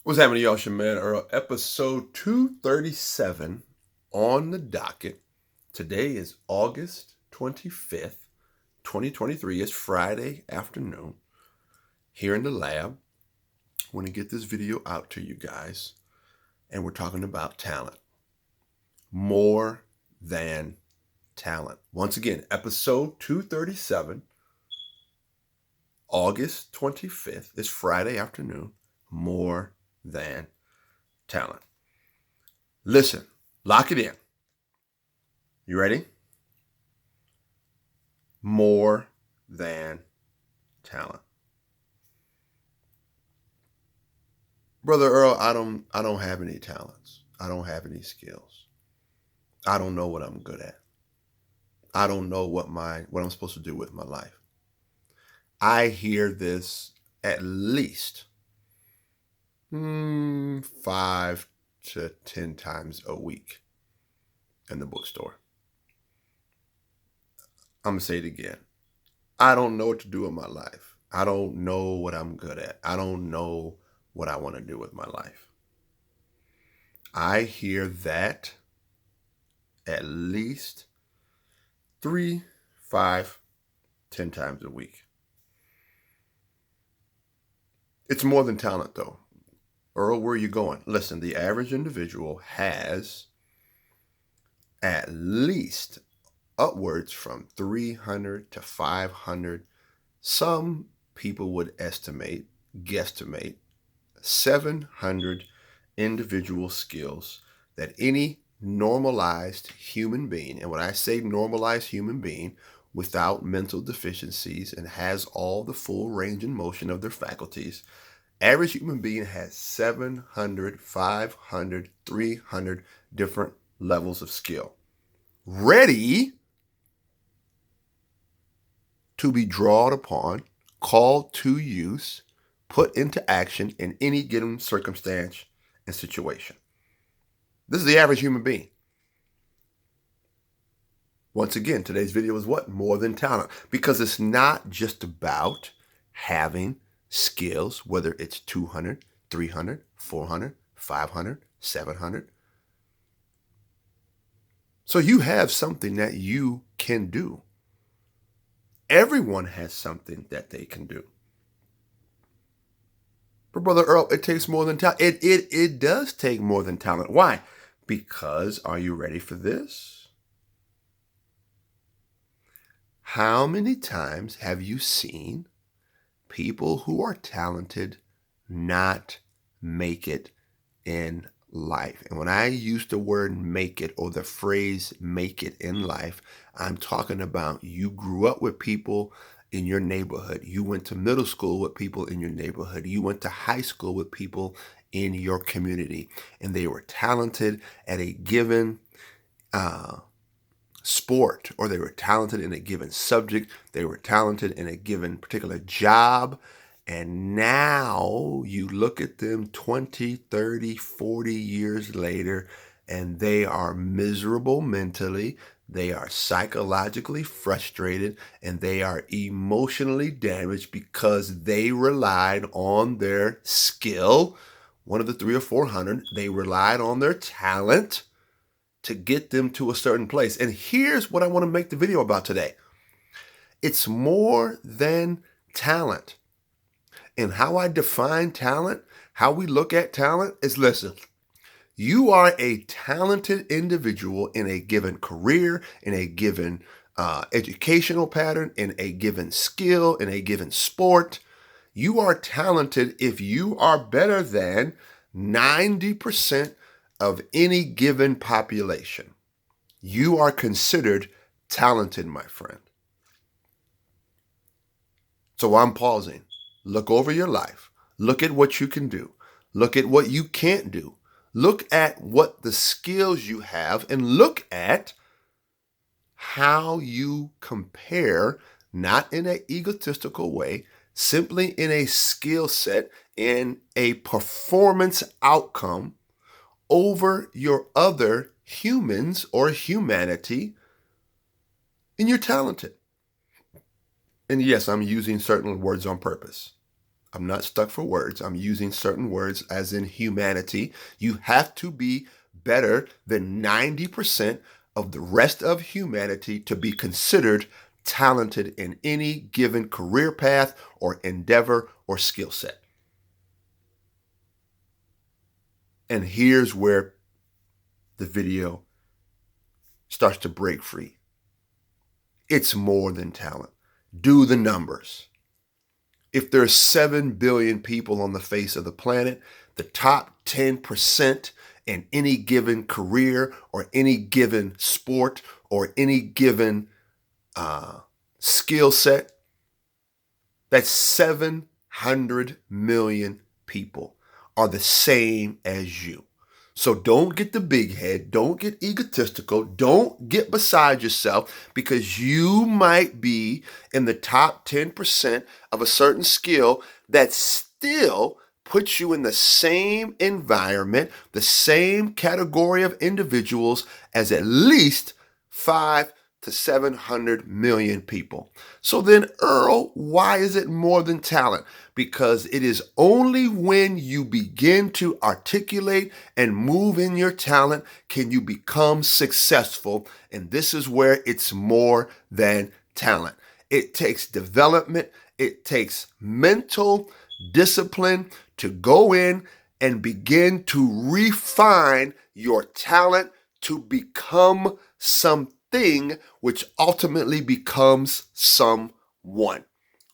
What's happening, y'all? Shaman Earl, episode 237 on the docket. Today is August 25th, 2023. It's Friday afternoon here in the lab. I want to get this video out to you guys, and we're talking about talent. More than talent. Once again, episode 237, August 25th. It's Friday afternoon. More than talent. Listen, lock it in. You ready? More than talent. Brother Earl, I don't have any talents. I don't have any skills. I don't know what I'm good at. I don't know what I'm supposed to do with my life. I hear this at least 5 to 10 times a week in the bookstore. I'm going to say it again. I don't know what to do with my life. I don't know what I'm good at. I don't know what I want to do with my life. I hear that at least 3, 5, 10 times a week. It's more than talent, though. Earl, where are you going? Listen, the average individual has at least upwards from 300 to 500. Some people would guesstimate 700 individual skills that any normalized human being, and when I say normalized human being, without mental deficiencies and has all the full range and motion of their faculties, average human being has 700, 500, 300 different levels of skill ready to be drawn upon, called to use, put into action in any given circumstance and situation. This is the average human being. Once again, today's video is what? More than talent. Because it's not just about having skills, whether it's 200, 300, 400, 500, 700. So you have something that you can do. Everyone has something that they can do. But Brother Earl, it takes more than talent. It does take more than talent. Why? Because, are you ready for this? How many times have you seen people who are talented not make it in life? And when I use the word make it or the phrase make it in life, I'm talking about you grew up with people in your neighborhood. You went to middle school with people in your neighborhood. You went to high school with people in your community, and they were talented at a given sport, or they were talented in a given subject. They were talented in a given particular job. And now you look at them 20, 30, 40 years later, and they are miserable mentally. They are psychologically frustrated, and they are emotionally damaged because they relied on their skill. One of the 300 or 400, they relied on their talent to get them to a certain place. And here's what I want to make the video about today. It's more than talent. And how I define talent, how we look at talent is, listen, you are a talented individual in a given career, in a given educational pattern, in a given skill, in a given sport. You are talented if you are better than 90% of any given population. You are considered talented, my friend. So I'm pausing. Look over your life. Look at what you can do. Look at what you can't do. Look at what the skills you have, and look at how you compare, not in an egotistical way, simply in a skill set, in a performance outcome over your other humans or humanity, and you're talented. And yes, I'm using certain words on purpose. I'm not stuck for words. I'm using certain words as in humanity. You have to be better than 90% of the rest of humanity to be considered talented in any given career path or endeavor or skill set. And here's where the video starts to break free. It's more than talent. Do the numbers. If there's 7 billion people on the face of the planet, the top 10% in any given career or any given sport or any given skill set, that's 700 million people are the same as you. So don't get the big head. Don't get egotistical. Don't get beside yourself, because you might be in the top 10% of a certain skill that still puts you in the same environment, the same category of individuals as at least 5 to 700 million people. So then, Earl, why is it more than talent? Because it is only when you begin to articulate and move in your talent can you become successful. And this is where it's more than talent. It takes development. It takes mental discipline to go in and begin to refine your talent to become something which ultimately becomes someone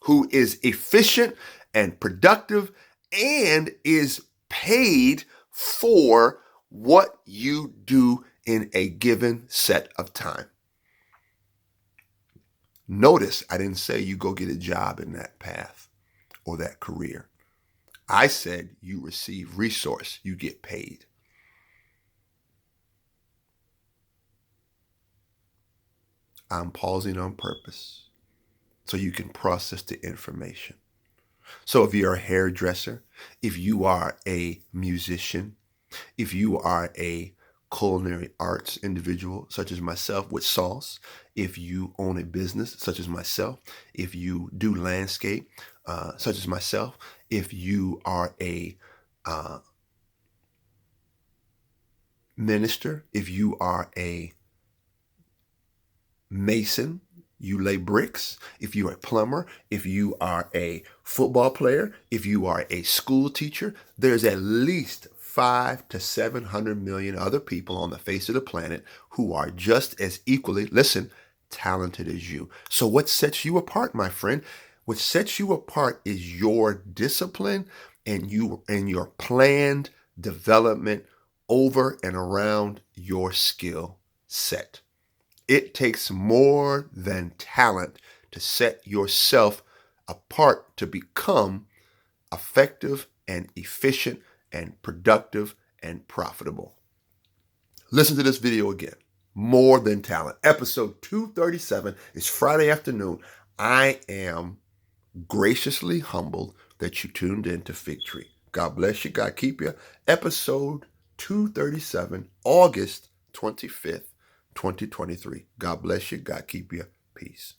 who is efficient and productive and is paid for what you do in a given set of time. Notice I didn't say you go get a job in that path or that career. I said you receive resource, you get paid. I'm pausing on purpose so you can process the information. So if you're a hairdresser, if you are a musician, if you are a culinary arts individual, such as myself with sauce, if you own a business, such as myself, if you do landscape, such as myself, if you are a minister, if you are a mason, you lay bricks, if you are a plumber, if you are a football player, if you are a school teacher, there's at least 5 to 700 million other people on the face of the planet who are just as equally, listen, talented as you. So what sets you apart, my friend? What sets you apart is your discipline and your planned development over and around your skill set. It takes more than talent to set yourself apart to become effective and efficient and productive and profitable. Listen to this video again. More than talent. Episode 237 is Friday afternoon. I am graciously humbled that you tuned in to Fig Tree. God bless you. God keep you. Episode 237, August 25th. 2023. God bless you. God keep you. Peace.